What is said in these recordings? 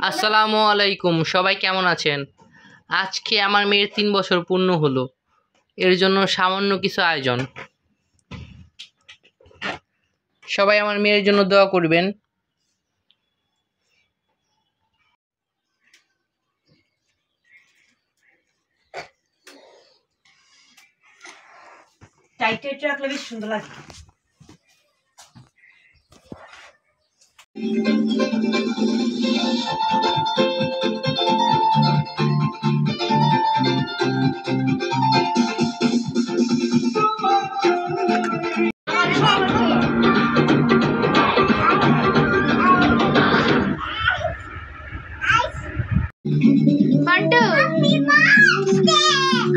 আসসালামু আলাইকুম, সবাই কেমন আছেন? আজকে আমার মেয়ের 3 বছর পূর্ণ হলো। এর জন্য সামান্য কিছু আয়োজন। সবাই আমার মেয়ের জন্য দোয়া করবেন। টাইট রাখলে বেশ সুন্দর লাগে।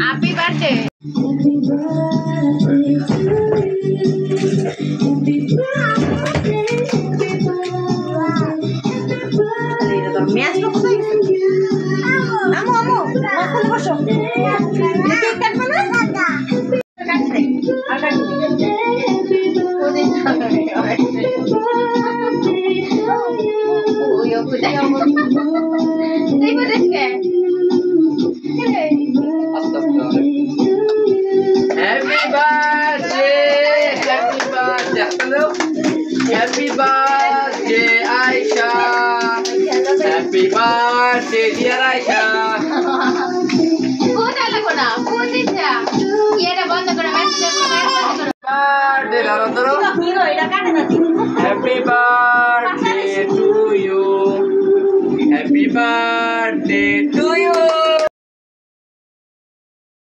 Happy birthday. Happy birthday! Happy birthday!